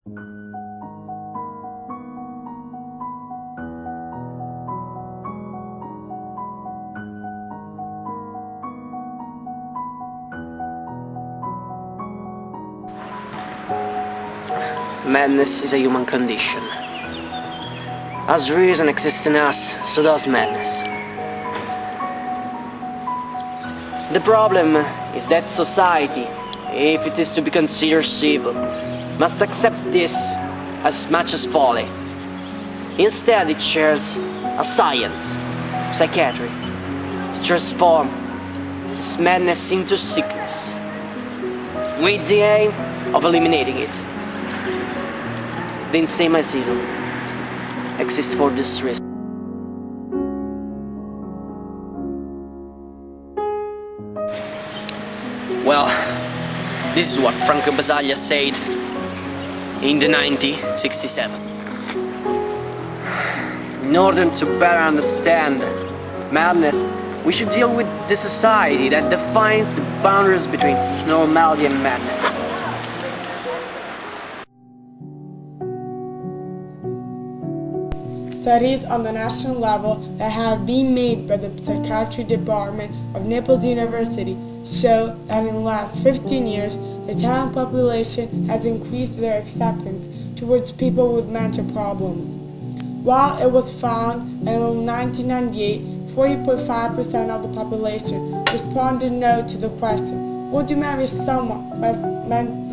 Madness is a human condition. As reason exists in us, so does madness. The problem is that society, if it is to be considered civil, must accept this as much as folly. Instead it shares a science, psychiatry, to transform this madness into sickness, with the aim of eliminating it. The stigmatism exists for this reason. Well, this is what Franco Basaglia said in the 1967. In order to better understand madness, we should deal with the society that defines the boundaries between normality and madness. Studies on the national level that have been made by the Psychiatry Department of Naples University show that in the last 15 years, the Italian population has increased their acceptance towards people with mental problems. While it was found that in 1998, 40.5% of the population responded no to the question, would you marry someone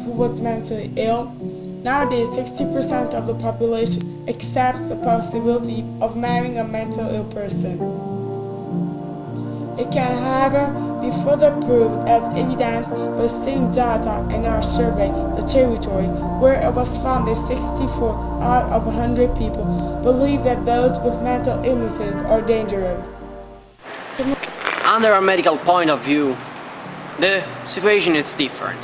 who was mentally ill? Nowadays, 60% of the population accepts the possibility of marrying a mentally ill person. It can, however, be further proved as evidenced by the same data in our survey, The Territory, where it was found that 64 out of 100 people believe that those with mental illnesses are dangerous. Under a medical point of view, the situation is different.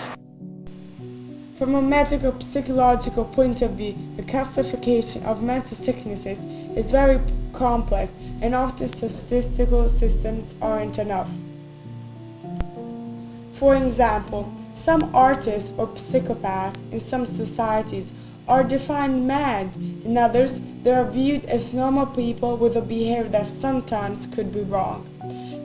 From a medical psychological point of view, the classification of mental sicknesses is very complex and often statistical systems aren't enough. For example, some artists or psychopaths in some societies are defined mad, in others they are viewed as normal people with a behavior that sometimes could be wrong.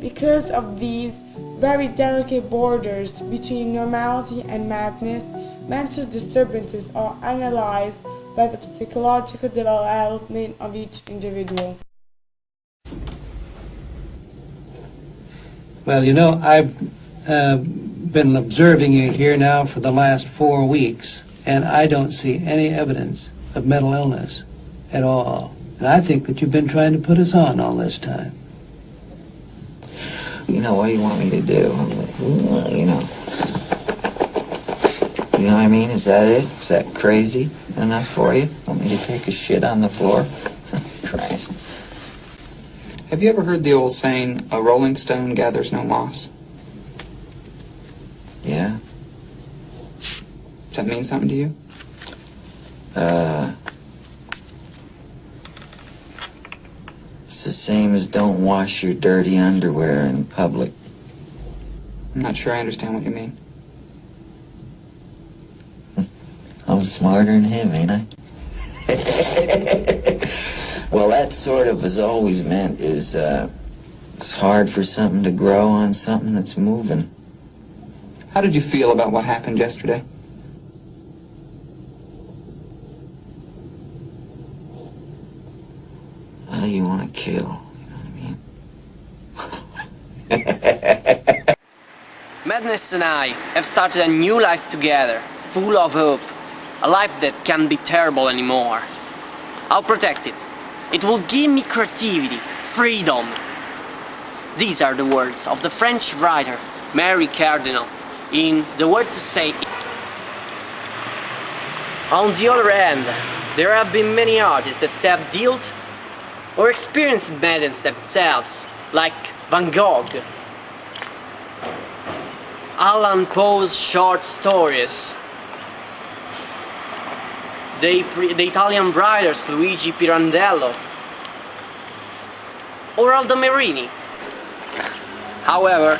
Because of these very delicate borders between normality and madness, mental disturbances are analyzed by the psychological development of each individual. Well, you know, I've been observing you here now for the last 4 weeks, and I don't see any evidence of mental illness at all. And I think that you've been trying to put us on all this time. You know, what do you want me to do? You know what I mean? Is that it? Is that crazy enough for you? Want me to take a shit on the floor? Christ. Have you ever heard the old saying, a rolling stone gathers no moss? Yeah. Does that mean something to you? It's the same as don't wash your dirty underwear in public. I'm not sure I understand what you mean. I'm smarter than him, ain't I? Well, that sort of has always meant is, it's hard for something to grow on something that's moving. How did you feel about what happened yesterday? Well, you want to kill, you know what I mean? Madness and I have started a new life together, full of hope. A life that can't be terrible anymore. I'll protect it. It will give me creativity, freedom. These are the words of the French writer Mary Cardinal in The Word to Say. On the other hand, there have been many artists that have dealt or experienced madness themselves, like Van Gogh, Allan Poe's short stories, the Italian writers Luigi Pirandello, or Aldo Merini. However,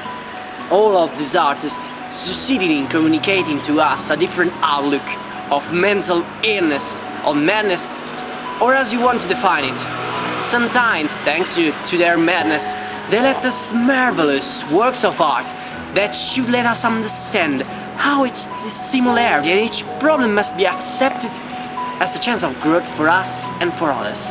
all of these artists succeeded in communicating to us a different outlook of mental illness or madness, or as you want to define it. Sometimes, thanks to their madness, they left us marvelous works of art that should let us understand how each similarity and each problem must be accepted as a chance of growth for us and for others.